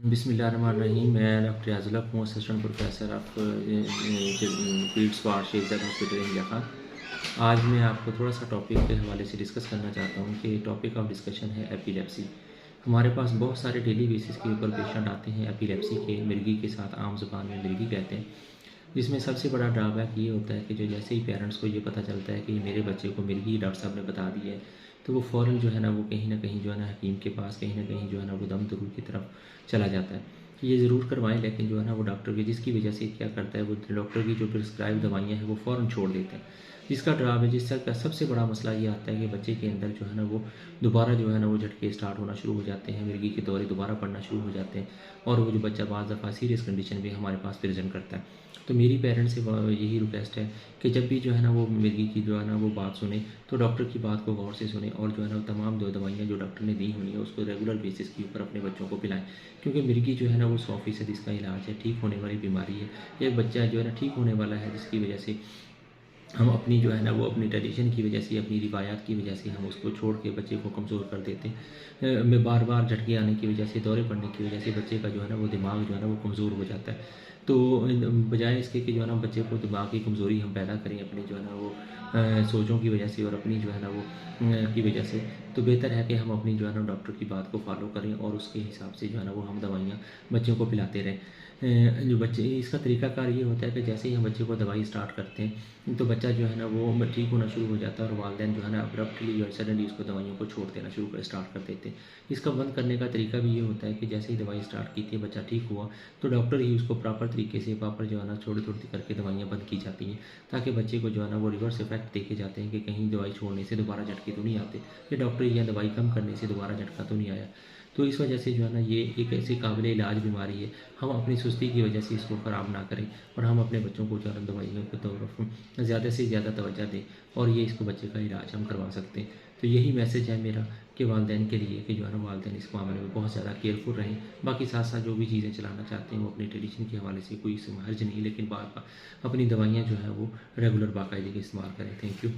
बिस्मिल्लाहिर्रहमानिर्रहीम। मैं डॉक्टर रियाज़ुल हक हूँ, assistant professor of paeds ward Shekhzad hospital India का। आज मैं आपको थोड़ा सा टॉपिक के हवाले से डिस्कस करना चाहता हूँ कि टॉपिक ऑफ डिस्कशन है एपिलेप्सी। हमारे पास बहुत सारे डेली बेसिस के ऊपर पेशेंट आते हैं एपिलेप्सी के, मिर्गी के साथ आम ज़ुबान में मिर्गी कहते हैं। जिसमें सबसे बड़ा ड्रॉबैक ये होता है कि जो जैसे ही पेरेंट्स को ये पता चलता है कि मेरे बच्चे को मिर्गी डॉक्टर साहब ने बता दी है, तो वो फ़ौरन जो है ना वो कहीं ना कहीं जो है ना हकीम के पास कहीं ना कहीं जो है ना वो दम दरू की तरफ चला जाता है। ये ज़रूर करवाएं, लेकिन जो है ना वो डॉक्टर की जिसकी वजह से क्या करता है वो डॉक्टर की जो प्रिस्क्राइब दवाइयाँ हैं वो फ़ौरन छोड़ देते हैं। जिसका ड्राव है जिसका सबसे बड़ा मसला ये आता है कि बच्चे के अंदर जो है ना वो दोबारा जो है ना वो झटके स्टार्ट होना शुरू हो जाते हैं, मिर्गी के दौरे दोबारा पड़ना शुरू हो जाते हैं और वो जो बच्चा बाज़ दफ़ा सीरियस कंडीशन भी हमारे पास प्रेजेंट करता है। तो मेरी पेरेंट्स से यही रिक्वेस्ट है कि जब भी जो है ना वो मिर्गी की जो है ना वो बात सुने तो डॉक्टर की बात को गौर से सुने और जो है ना तमाम दवाइयाँ जो डॉक्टर ने दी हुई है उसको रेगुलर बेसिस के ऊपर अपने बच्चों को पिलाएं, क्योंकि मिर्गी जो है ना वो 100% इसका इलाज है, ठीक होने वाली बीमारी है। एक बच्चा जो है ना ठीक होने वाला है जिसकी वजह से हम अपनी जो है ना वो अपनी ट्रेडिशन की वजह से अपनी रिवायात की वजह से हम उसको छोड़ के बच्चे को कमज़ोर कर देते हैं। में बार बार झटके आने की वजह से, दौरे पड़ने की वजह से बच्चे का जो है ना वो दिमाग जो है ना वो कमज़ोर हो जाता है। तो बजाय इसके कि जो है ना बच्चे को दिमाग की कमज़ोरी हम पैदा करें अपनी जो है ना वो सोचों की वजह से और अपनी जो है ना वो की वजह से, तो बेहतर है कि हम अपनी जो है ना डॉक्टर की बात को फॉलो करें और उसके हिसाब से जो है ना वो हम दवाइयाँ बच्चों को पिलाते रहें। जो बच्चे इसका तरीकाकार ये होता है कि जैसे ही हम बच्चे को दवाई स्टार्ट करते हैं तो बच्चा जो है ना वो ठीक होना शुरू हो जाता है और वालिदैन जो है ना अब्रप्टली और सडनली उसको दवाइयों को छोड़ देना स्टार्ट कर देते हैं। इसका बंद करने का तरीका भी ये होता है कि जैसे ही दवाई स्टार्ट की थी बच्चा ठीक हुआ तो डॉक्टर ही उसको प्रॉपर तरीके से प्रॉपर जो है ना थोड़ी थोड़ी करके दवाइयाँ बंद की जाती हैं, ताकि बच्चे को जो है ना वो रिवर्स इफेक्ट देखे जाते हैं कि कहीं दवाई छोड़ने से दोबारा झटके तो नहीं आते, कि डॉक्टर या दवाई कम करने से दोबारा झटका तो नहीं आया। तो इस वजह से जो है ना ये एक ऐसी काबिल इलाज बीमारी है, हम अपनी सुस्ती की वजह से इसको ख़राब ना करें और हम अपने बच्चों को जो है दवाइयों की तरफ ज़्यादा से ज़्यादा तवज्जो दें और ये इसको बच्चे का इलाज हम करवा सकते हैं। तो यही मैसेज है मेरा कि वालिदैन के लिए कि जो है ना वालिदैन इस मामले में बहुत ज़्यादा केयरफुल रहें। बाकी साथ साथ जो भी चीज़ें चलाना चाहते हैं वो अपनी ट्रेडिशन के हवाले से कोई इसमें हर्ज नहीं, लेकिन बार बार अपनी दवाइयाँ जो है वो रेगुलर बाकायदे के इस्तेमाल करें। Thank you.